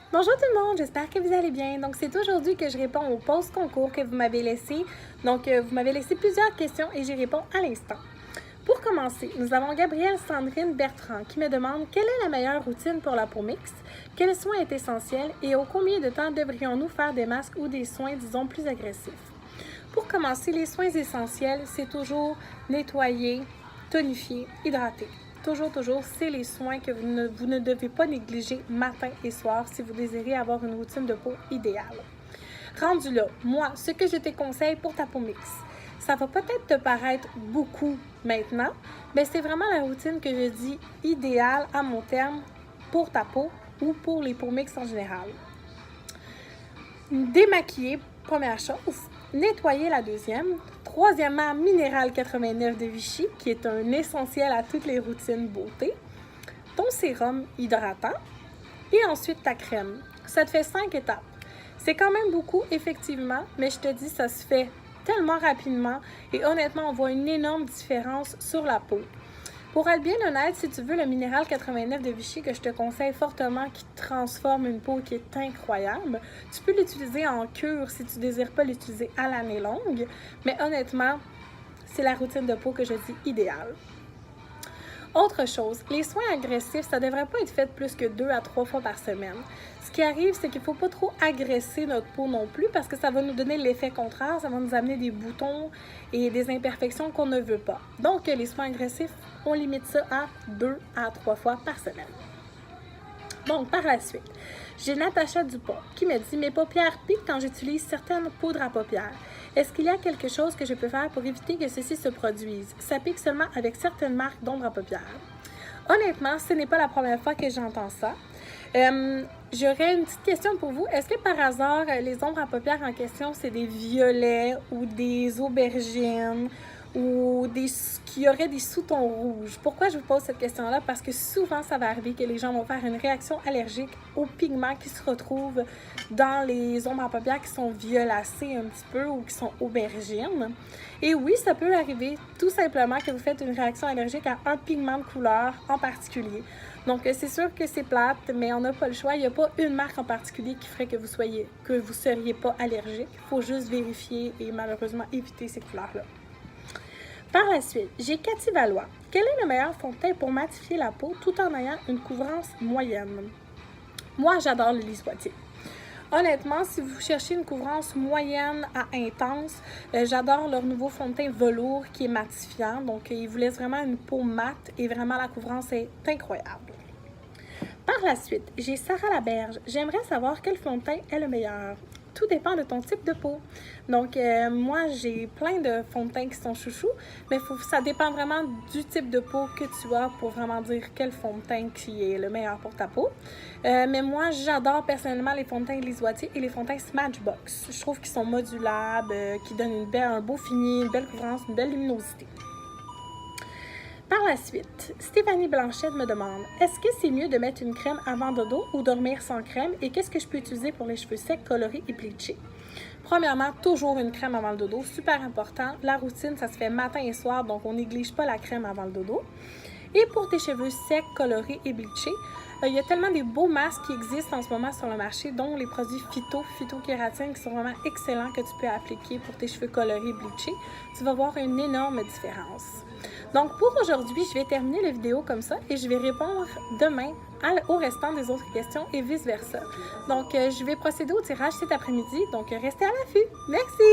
Bonjour tout le monde, j'espère que vous allez bien. Donc, c'est aujourd'hui que je réponds au post concours que vous m'avez laissé. Donc, vous m'avez laissé plusieurs questions et j'y réponds à l'instant. Pour commencer, nous avons Gabrielle Sandrine Bertrand qui me demande quelle est la meilleure routine pour la peau mixte, quel soin est essentiel et au combien de temps devrions-nous faire des masques ou des soins, disons, plus agressifs. Pour commencer, les soins essentiels, c'est toujours nettoyer, tonifier, hydrater. Toujours, c'est les soins que vous ne devez pas négliger matin et soir si vous désirez avoir une routine de peau idéale. Rendu là, moi, ce que je te conseille pour ta peau mixte, ça va peut-être te paraître beaucoup maintenant, mais c'est vraiment la routine que je dis idéale à mon terme pour ta peau ou pour les peaux mixtes en général. Démaquiller, première chose. Nettoyer, la deuxième. Troisièmement, Minéral 89 de Vichy, qui est un essentiel à toutes les routines beauté. Ton sérum hydratant. Et ensuite, ta crème. Ça te fait 5 étapes. C'est quand même beaucoup, effectivement, mais je te dis, ça se fait tellement rapidement. Et honnêtement, on voit une énorme différence sur la peau. Pour être bien honnête, si tu veux le Minéral 89 de Vichy que je te conseille fortement, qui transforme une peau qui est incroyable, tu peux l'utiliser en cure si tu ne désires pas l'utiliser à l'année longue, mais honnêtement, c'est la routine de peau que je dis idéale. Autre chose, les soins agressifs, ça ne devrait pas être fait plus que 2 à 3 fois par semaine. Ce qui arrive, c'est qu'il ne faut pas trop agresser notre peau non plus parce que ça va nous donner l'effet contraire, ça va nous amener des boutons et des imperfections qu'on ne veut pas. Donc, les soins agressifs, on limite ça à 2 à 3 fois par semaine. Donc, par la suite, j'ai Natacha Dupont qui me dit « Mes paupières piquent quand j'utilise certaines poudres à paupières. Est-ce qu'il y a quelque chose que je peux faire pour éviter que ceci se produise? Ça pique seulement avec certaines marques d'ombre à paupières. » Honnêtement, ce n'est pas la première fois que j'entends ça. J'aurais une petite question pour vous. Est-ce que par hasard, les ombres à paupières en question, c'est des violets ou des aubergines ou qui auraient des sous-tons rouges? Pourquoi je vous pose cette question-là? Parce que souvent, ça va arriver que les gens vont faire une réaction allergique aux pigments qui se retrouvent dans les ombres à paupières qui sont violacés un petit peu ou qui sont aubergines. Et oui, ça peut arriver tout simplement que vous faites une réaction allergique à un pigment de couleur en particulier. Donc, c'est sûr que c'est plate, mais on n'a pas le choix. Il n'y a pas une marque en particulier qui ferait que vous seriez pas allergique. Il faut juste vérifier et malheureusement éviter ces couleurs-là. Par la suite, j'ai Cathy Valois. Quel est le meilleur fond de teint pour matifier la peau tout en ayant une couvrance moyenne? Moi, j'adore le lisse boîtier. Honnêtement, si vous cherchez une couvrance moyenne à intense, j'adore leur nouveau fond de teint velours qui est matifiant. Donc, il vous laisse vraiment une peau mate et vraiment la couvrance est incroyable. Par la suite, j'ai Sarah Laberge. J'aimerais savoir quel fond de teint est le meilleur. Tout dépend de ton type de peau. Donc, moi, j'ai plein de fonds de teint qui sont chouchous, mais ça dépend vraiment du type de peau que tu as pour vraiment dire quel fond de teint qui est le meilleur pour ta peau. Mais moi, j'adore personnellement les fonds de teint Lise Boîtier et les fonds de teint Smashbox. Je trouve qu'ils sont modulables, qui donnent un beau fini, une belle couvrance, une belle luminosité. Par la suite, Stéphanie Blanchette me demande « Est-ce que c'est mieux de mettre une crème avant dodo ou dormir sans crème et qu'est-ce que je peux utiliser pour les cheveux secs, colorés et bleachés? » Premièrement, toujours une crème avant le dodo, super important. La routine, ça se fait matin et soir, donc on néglige pas la crème avant le dodo. Et pour tes cheveux secs, colorés et bleachés, il y a tellement des beaux masques qui existent en ce moment sur le marché, dont les produits phytokératine qui sont vraiment excellents que tu peux appliquer pour tes cheveux colorés et bleachés. Tu vas voir une énorme différence. Donc pour aujourd'hui, je vais terminer la vidéo comme ça et je vais répondre demain au restant des autres questions et vice-versa. Donc je vais procéder au tirage cet après-midi, donc restez à l'affût. Merci!